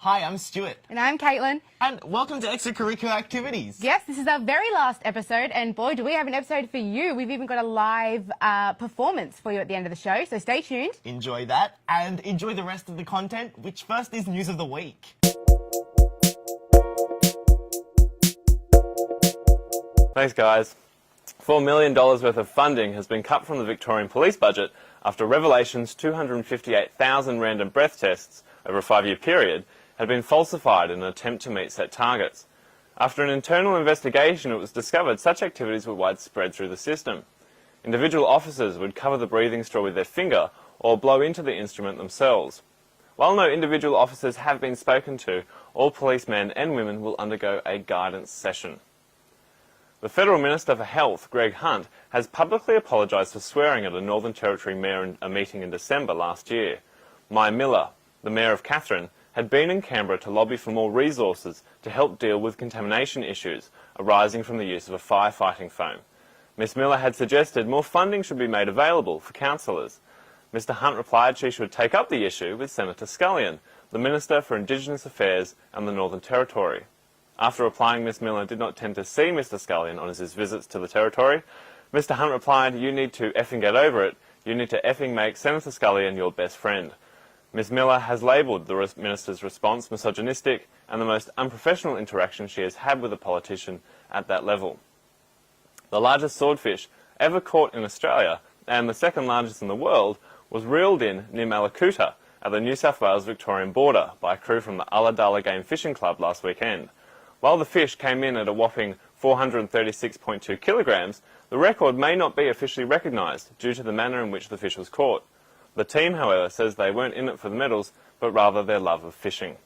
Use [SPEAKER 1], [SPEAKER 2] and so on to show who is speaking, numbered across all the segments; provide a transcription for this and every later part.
[SPEAKER 1] Hi, I'm Stuart.
[SPEAKER 2] And I'm Caitlin.
[SPEAKER 1] And welcome to Extracurricular Activities.
[SPEAKER 2] Yes, this is our very last episode, and boy, do we have an episode for you. We've even got a live performance for you at the end of the show, so stay tuned.
[SPEAKER 1] Enjoy that, and enjoy the rest of the content, which first is News of the Week.
[SPEAKER 3] Thanks, guys. $4 million worth of funding has been cut from the Victorian police budget after revelations 258,000 random breath tests over a 5-year period had been falsified in an attempt to meet set targets. After an internal investigation, it was discovered such activities were widespread through the system. Individual officers would cover the breathing straw with their finger or blow into the instrument themselves. While no individual officers have been spoken to, all policemen and women will undergo a guidance session. The Federal Minister for Health, Greg Hunt, has publicly apologised for swearing at a Northern Territory mayor in a meeting in December last year. Maya Miller, the Mayor of Katherine, had been in Canberra to lobby for more resources to help deal with contamination issues arising from the use of a firefighting foam. Ms Miller had suggested more funding should be made available for councillors. Mr Hunt replied she should take up the issue with Senator Scullion, the Minister for Indigenous Affairs and the Northern Territory. After replying Ms Miller did not tend to see Mr Scullion on his visits to the Territory, Mr Hunt replied, "You need to effing get over it. You need to effing make Senator Scullion your best friend." Ms Miller has labelled the Minister's response misogynistic and the most unprofessional interaction she has had with a politician at that level. The largest swordfish ever caught in Australia, and the second largest in the world, was reeled in near Malakuta at the New South Wales-Victorian border by a crew from the Ulladulla Game Fishing Club last weekend. While the fish came in at a whopping 436.2 kilograms, the record may not be officially recognised due to the manner in which the fish was caught. The team, however, says they weren't in it for the medals, but rather their love of fishing.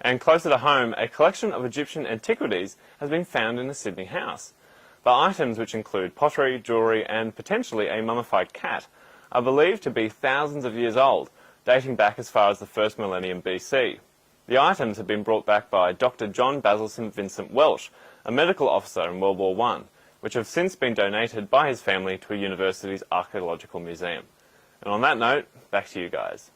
[SPEAKER 3] And closer to home, a collection of Egyptian antiquities has been found in a Sydney house. The items, which include pottery, jewellery and potentially a mummified cat, are believed to be thousands of years old, dating back as far as the first millennium BC. The items have been brought back by Dr John Basil St Vincent Welsh, a medical officer in World War I, which have since been donated by his family to a university's archaeological museum. And on that note, back to you guys.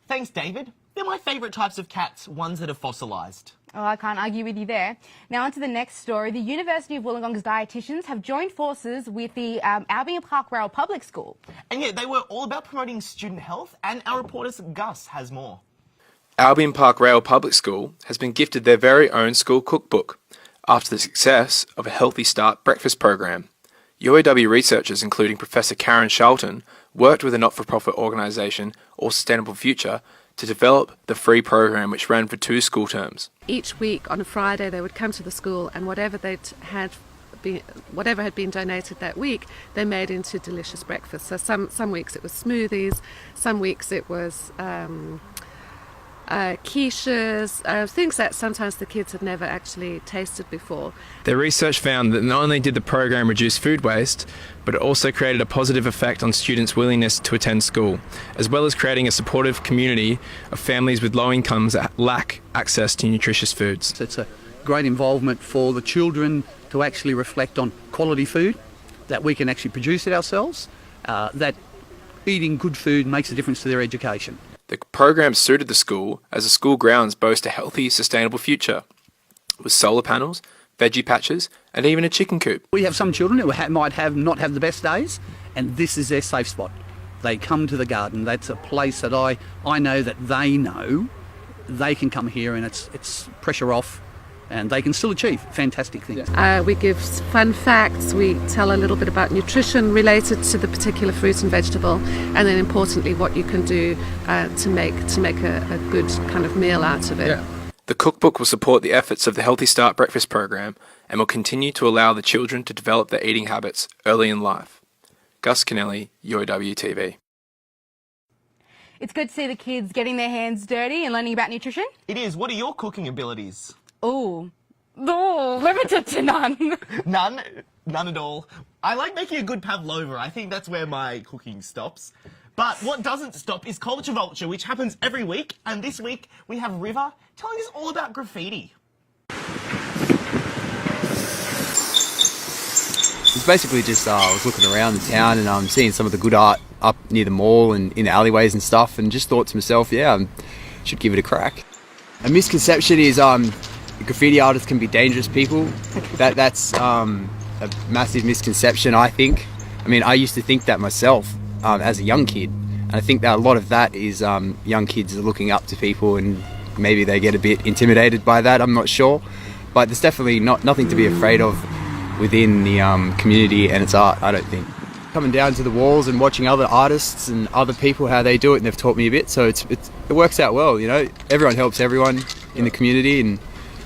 [SPEAKER 1] Thanks, David. They're my favourite types of cats, ones that are fossilised.
[SPEAKER 2] Oh, I can't argue with you there. Now on to the next story. The University of Wollongong's dietitians have joined forces with the Albion Park Rail Public School.
[SPEAKER 1] And yeah, they were all about promoting student health, and our reporter Gus has more.
[SPEAKER 4] Albion Park Rail Public School has been gifted their very own school cookbook after the success of a Healthy Start breakfast program. UOW researchers, including Professor Karen Charlton, worked with a not-for-profit organisation, All Sustainable Future, to develop the free program which ran for 2 school terms.
[SPEAKER 5] Each week on a Friday they would come to the school and whatever had been donated that week they made into delicious breakfast. So some weeks it was smoothies, some weeks it was quiches, things that sometimes the kids had never actually tasted before.
[SPEAKER 4] Their research found that not only did the program reduce food waste, but it also created a positive effect on students' willingness to attend school, as well as creating a supportive community of families with low incomes that lack access to nutritious foods.
[SPEAKER 6] It's a great involvement for the children to actually reflect on quality food, that we can actually produce it ourselves, that eating good food makes a difference to their education.
[SPEAKER 4] The program suited the school as the school grounds boast a healthy, sustainable future, with solar panels, veggie patches, and even a chicken coop.
[SPEAKER 6] We have some children who might not have the best days, and this is their safe spot. They come to the garden. That's a place that I know that they know they can come here and it's pressure off, and they can still achieve fantastic things.
[SPEAKER 5] We give fun facts, we tell a little bit about nutrition related to the particular fruit and vegetable, and then importantly what you can do to make a good kind of meal out of it.
[SPEAKER 6] Yeah.
[SPEAKER 4] The cookbook will support the efforts of the Healthy Start breakfast program and will continue to allow the children to develop their eating habits early in life. Gus Kennelly, UOW TV.
[SPEAKER 2] It's good to see the kids getting their hands dirty and learning about nutrition.
[SPEAKER 1] It is. What are your cooking abilities?
[SPEAKER 2] Oh, limited to none.
[SPEAKER 1] None? None at all. I like making a good pavlova. I think that's where my cooking stops. But what doesn't stop is Culture Vulture, which happens every week. And this week we have River telling us all about graffiti.
[SPEAKER 7] It's basically just I was looking around the town and seeing some of the good art up near the mall and in the alleyways and stuff, and just thought to myself, yeah, I should give it a crack. A misconception is graffiti artists can be dangerous people. That's a massive misconception, I think. I mean, I used to think that myself as a young kid. And I think that a lot of that is young kids are looking up to people and maybe they get a bit intimidated by that, I'm not sure. But there's definitely nothing to be afraid of within the community and its art, I don't think. Coming down to the walls and watching other artists and other people, how they do it, and they've taught me a bit, so it works out well, you know. Everyone helps everyone in the community, and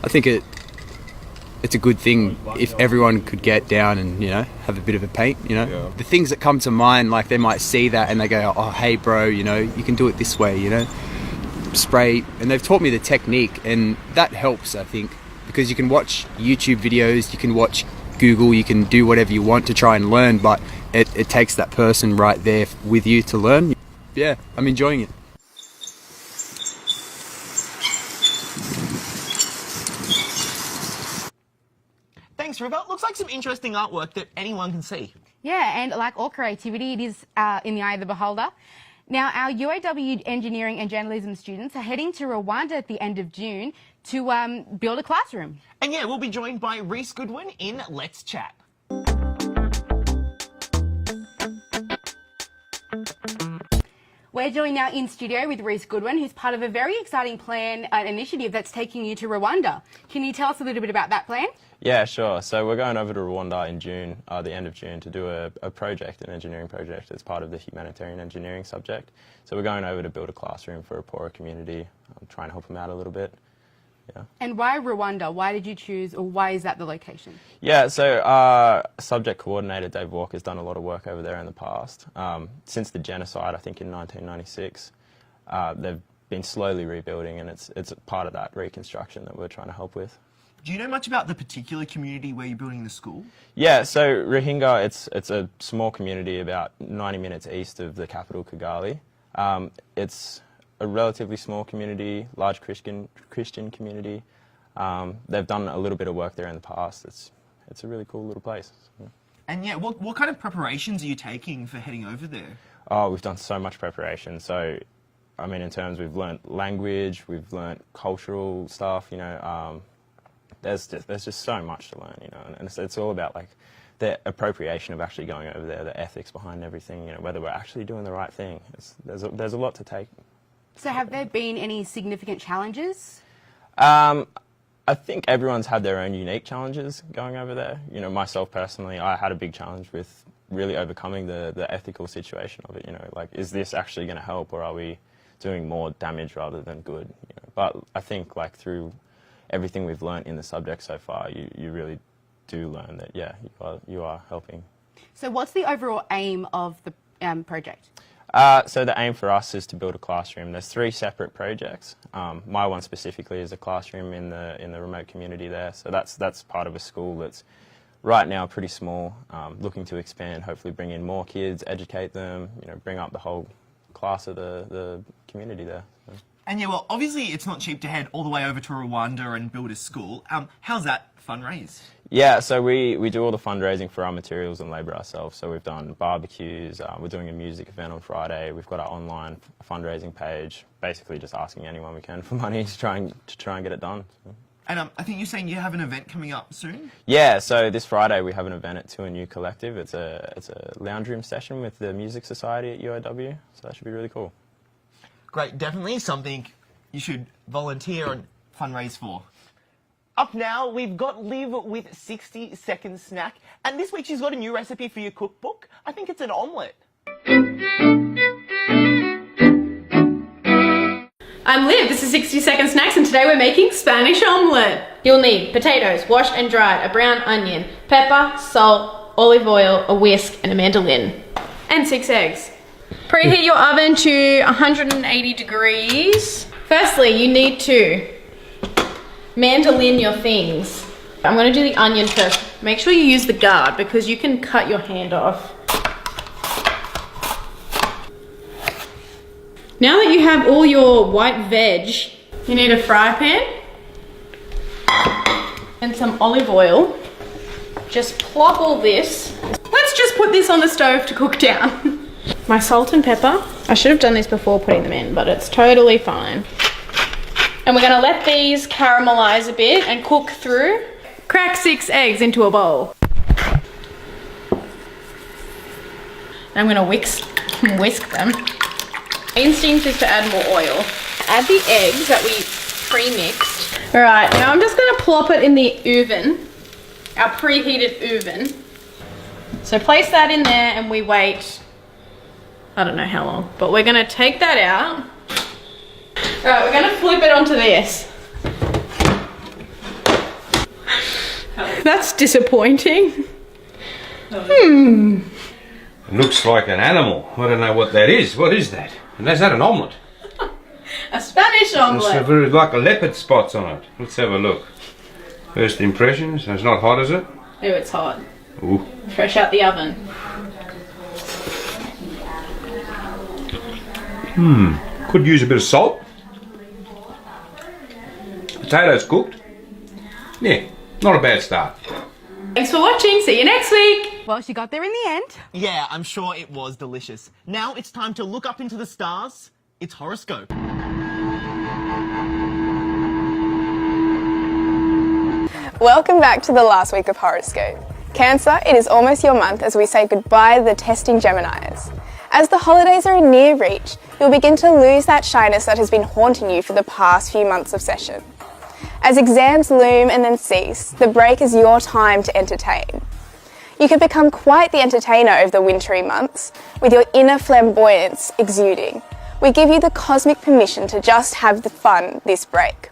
[SPEAKER 7] I think it's a good thing if everyone could get down and, you know, have a bit of a paint, you know. Yeah. The things that come to mind, like they might see that and they go, oh, hey bro, you know, you can do it this way, you know. Spray, and they've taught me the technique, and that helps, I think, because you can watch YouTube videos, you can watch Google, you can do whatever you want to try and learn, but it takes that person right there with you to learn. Yeah, I'm enjoying it.
[SPEAKER 1] Thanks, River. Looks like some interesting artwork that anyone can see.
[SPEAKER 2] Yeah, and like all creativity, it is in the eye of the beholder. Now, our UOW engineering and journalism students are heading to Rwanda at the end of June to build a classroom.
[SPEAKER 1] And yeah, we'll be joined by Rhys Goodwin in Let's Chat.
[SPEAKER 2] We're joined now in studio with Rhys Goodwin, who's part of a very exciting plan, an initiative that's taking you to Rwanda. Can you tell us a little bit about that plan?
[SPEAKER 3] Yeah, sure. So we're going over to Rwanda in June, the end of June, to do a project, an engineering project as part of the humanitarian engineering subject. So we're going over to build a classroom for a poorer community, trying to help them out a little bit. Yeah. And
[SPEAKER 2] why Rwanda? Why did you choose, or why is that the location?
[SPEAKER 3] Yeah, so subject coordinator Dave Walker has done a lot of work over there in the past. Since the genocide, I think in 1996, they've been slowly rebuilding, and it's part of that reconstruction that we're trying to help with.
[SPEAKER 1] Do you know much about the particular community where you're building the school?
[SPEAKER 3] Yeah, so Ruhinga, it's a small community about 90 minutes east of the capital, Kigali. It's a relatively small community, large Christian community. They've done a little bit of work there in the past. It's a really cool little place.
[SPEAKER 1] And yeah, what kind of preparations are you taking for heading over there?
[SPEAKER 3] Oh, we've done so much preparation. So, I mean, in terms, we've learnt language, we've learnt cultural stuff, you know. There's just so much to learn, you know, and it's all about like the appropriation of actually going over there, the ethics behind everything, you know, whether we're actually doing the right thing. There's a lot to take.
[SPEAKER 2] So have there been any significant challenges?
[SPEAKER 3] I think everyone's had their own unique challenges going over there. You know, myself personally, I had a big challenge with really overcoming the ethical situation of it, you know, like, is this actually going to help, or are we doing more damage rather than good? You know? But I think, like, through everything we've learnt in the subject so far, you really do learn that, yeah, you are helping.
[SPEAKER 2] So what's the overall aim of the project?
[SPEAKER 3] So the aim for us is to build a classroom. There's 3 separate projects. My one specifically is a classroom in the remote community there. So that's part of a school that's right now pretty small, looking to expand, hopefully bring in more kids, educate them, you know, bring up the whole class of the community there. So.
[SPEAKER 1] And yeah, well, obviously it's not cheap to head all the way over to Rwanda and build a school. How's that fundraise?
[SPEAKER 3] Yeah, so we do all the fundraising for our materials and labour ourselves. So we've done barbecues, we're doing a music event on Friday, we've got our online fundraising page, basically just asking anyone we can for money to try and get it done. So.
[SPEAKER 1] And I think you're saying you have an event coming up soon?
[SPEAKER 3] Yeah, so this Friday we have an event at 2NU Collective. It's a lounge room session with the Music Society at UOW, so that should be really cool.
[SPEAKER 1] Great, definitely something you should volunteer and fundraise for. Up now, we've got Liv with 60 Second Snack, and this week she's got a new recipe for your cookbook. I think it's an omelette.
[SPEAKER 8] I'm Liv, this is 60 Second Snacks, and today we're making Spanish omelette. You'll need potatoes, washed and dried, a brown onion, pepper, salt, olive oil, a whisk, and a mandolin. And 6 eggs. Preheat your oven to 180 degrees. Firstly, you need to mandolin your things. I'm going to do the onion first. Make sure you use the guard because you can cut your hand off. Now that you have all your white veg, you need a fry pan and some olive oil. Just plop all this. Let's just put this on the stove to cook down. My salt and pepper. I should have done this before putting them in, but it's totally fine. And we're gonna let these caramelize a bit and cook through. Crack 6 eggs into a bowl. I'm gonna whisk them. Instinct is to add more oil. Add the eggs that we pre-mixed. All right, now I'm just gonna plop it in the oven, our preheated oven. So place that in there and we wait, I don't know how long, but we're gonna take that out. All right, we're gonna flip it onto this. That's disappointing.
[SPEAKER 9] It looks like an animal. I don't know what that is. What is that? And is that an omelette?
[SPEAKER 8] A Spanish omelette.
[SPEAKER 9] It's very like a leopard spots on it. Let's have a look. First impressions. It's not hot, is it?
[SPEAKER 8] Oh, it's hot.
[SPEAKER 9] Ooh.
[SPEAKER 8] Fresh out the oven.
[SPEAKER 9] Could use a bit of salt. Potatoes cooked. Yeah, not a bad start.
[SPEAKER 8] Thanks for watching. See you next week.
[SPEAKER 2] Well, she got there in the end.
[SPEAKER 1] Yeah, I'm sure it was delicious. Now it's time to look up into the stars. It's horoscope.
[SPEAKER 10] Welcome back to the last week of Horoscope. Cancer, it is almost your month as we say goodbye to the testing Geminis. As the holidays are in near reach, you'll begin to lose that shyness that has been haunting you for the past few months of session. As exams loom and then cease, the break is your time to entertain. You can become quite the entertainer over the wintry months, with your inner flamboyance exuding. We give you the cosmic permission to just have the fun this break.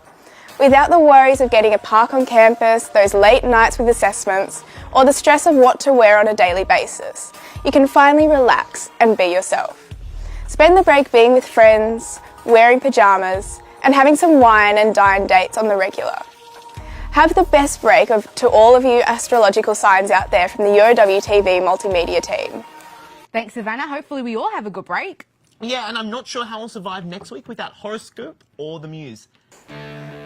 [SPEAKER 10] Without the worries of getting a park on campus, those late nights with assessments, or the stress of what to wear on a daily basis, you can finally relax and be yourself. Spend the break being with friends, wearing pyjamas, and having some wine and dine dates on the regular. Have the best break to all of you astrological signs out there from the UOW TV multimedia team.
[SPEAKER 2] Thanks, Savannah. Hopefully we all have a good break.
[SPEAKER 1] Yeah, and I'm not sure how I'll survive next week without horoscope or the muse.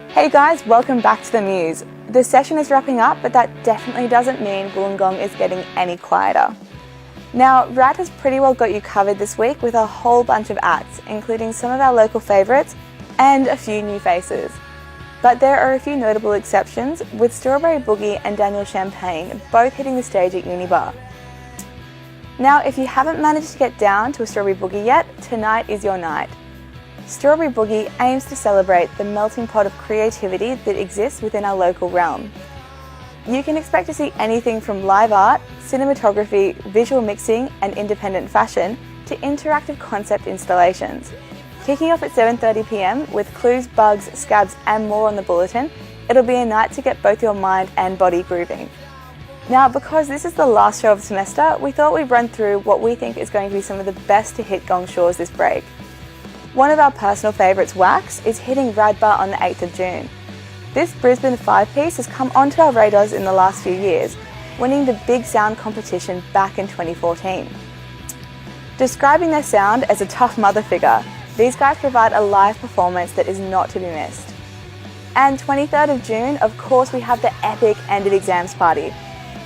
[SPEAKER 11] Hey guys, welcome back to the Muse. The session is wrapping up, but that definitely doesn't mean Wollongong is getting any quieter. Now, Rad has pretty well got you covered this week with a whole bunch of acts, including some of our local favourites and a few new faces. But there are a few notable exceptions, with Strawberry Boogie and Daniel Champagne both hitting the stage at Unibar. Now, if you haven't managed to get down to a Strawberry Boogie yet, tonight is your night. Strawberry Boogie aims to celebrate the melting pot of creativity that exists within our local realm. You can expect to see anything from live art, cinematography, visual mixing and independent fashion to interactive concept installations. Kicking off at 7:30 p.m. with clues, bugs, scabs and more on the bulletin, it'll be a night to get both your mind and body grooving. Now, because this is the last show of the semester, we thought we'd run through what we think is going to be some of the best to hit gong shows this break. One of our personal favourites, Wax, is hitting Radbar on the 8th of June. This Brisbane 5-piece has come onto our radars in the last few years, winning the Big Sound competition back in 2014. Describing their sound as a tough mother figure, these guys provide a live performance that is not to be missed. And 23rd of June, of course, we have the epic End of Exams party.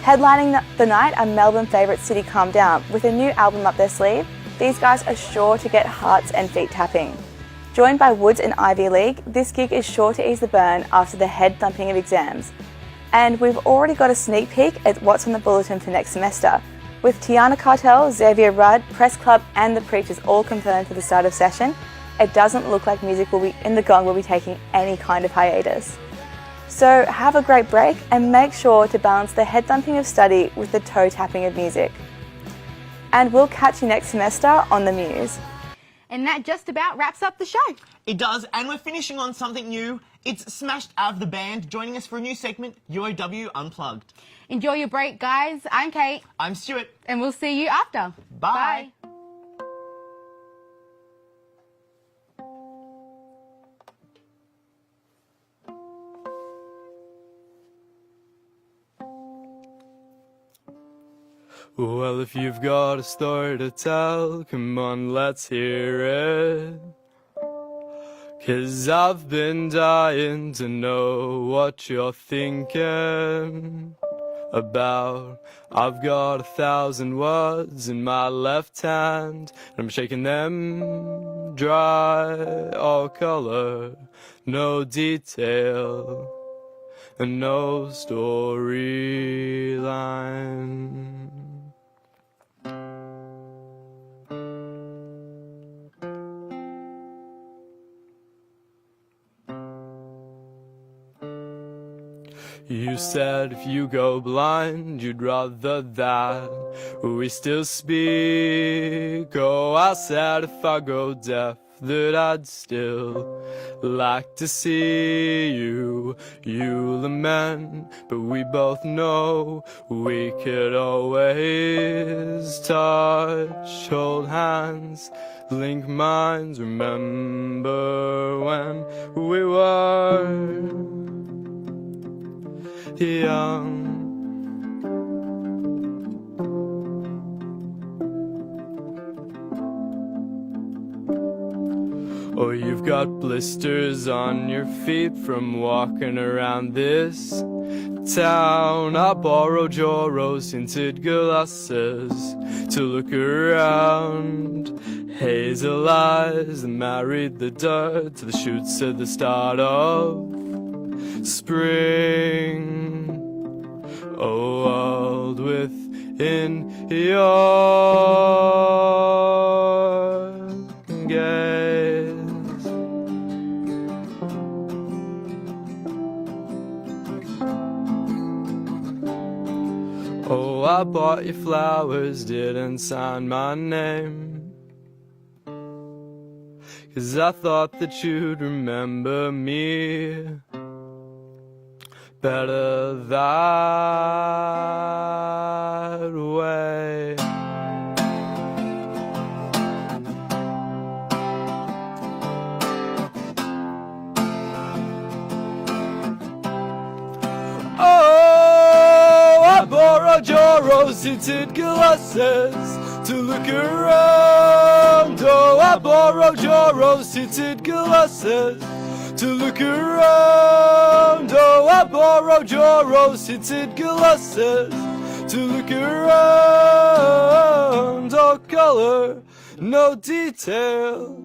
[SPEAKER 11] Headlining the night are Melbourne favourite City Calm Down. With a new album up their sleeve, these guys are sure to get hearts and feet tapping. Joined by Woods and Ivy League, this gig is sure to ease the burn after the head thumping of exams. And we've already got a sneak peek at what's on the bulletin for next semester. With Tiana Cartel, Xavier Rudd, Press Club and The Preachers all confirmed for the start of session, it doesn't look like music in the gong will be taking any kind of hiatus. So have a great break and make sure to balance the head thumping of study with the toe tapping of music. And we'll catch you next semester on the Muse.
[SPEAKER 2] And that just about wraps up the show.
[SPEAKER 1] It does, and we're finishing on something new. It's Smashed Av the Band, joining us for a new segment, UOW Unplugged.
[SPEAKER 2] Enjoy your break, guys. I'm Kate.
[SPEAKER 1] I'm Stuart.
[SPEAKER 2] And we'll see you after.
[SPEAKER 1] Bye.
[SPEAKER 2] Bye.
[SPEAKER 12] Well, if you've got a story to tell, come on, let's hear it. 'Cause I've been dying to know what you're thinking. about. I've got 1,000 words in my left hand, and I'm shaking them dry. All color, no detail, and no storyline. You said if you go blind, you'd rather that we still speak. Oh, I said if I go deaf, that I'd still like to see you. You lament, but we both know we could always touch, hold hands, link minds. Remember when we were young. Oh, you've got blisters on your feet from walking around this town. I borrowed your rose-tinted glasses to look around. Hazel eyes that married the dirt to the shoots at the start of spring. A world within your gaze. Oh, I bought you flowers, didn't sign my name, 'cause I thought that you'd remember me better that way. Oh, I borrowed your rose-tinted glasses to look around. Oh, I borrowed your rose-tinted glasses to look around. Oh, I borrowed your rose-tinted glasses to look around. Oh, color, no detail,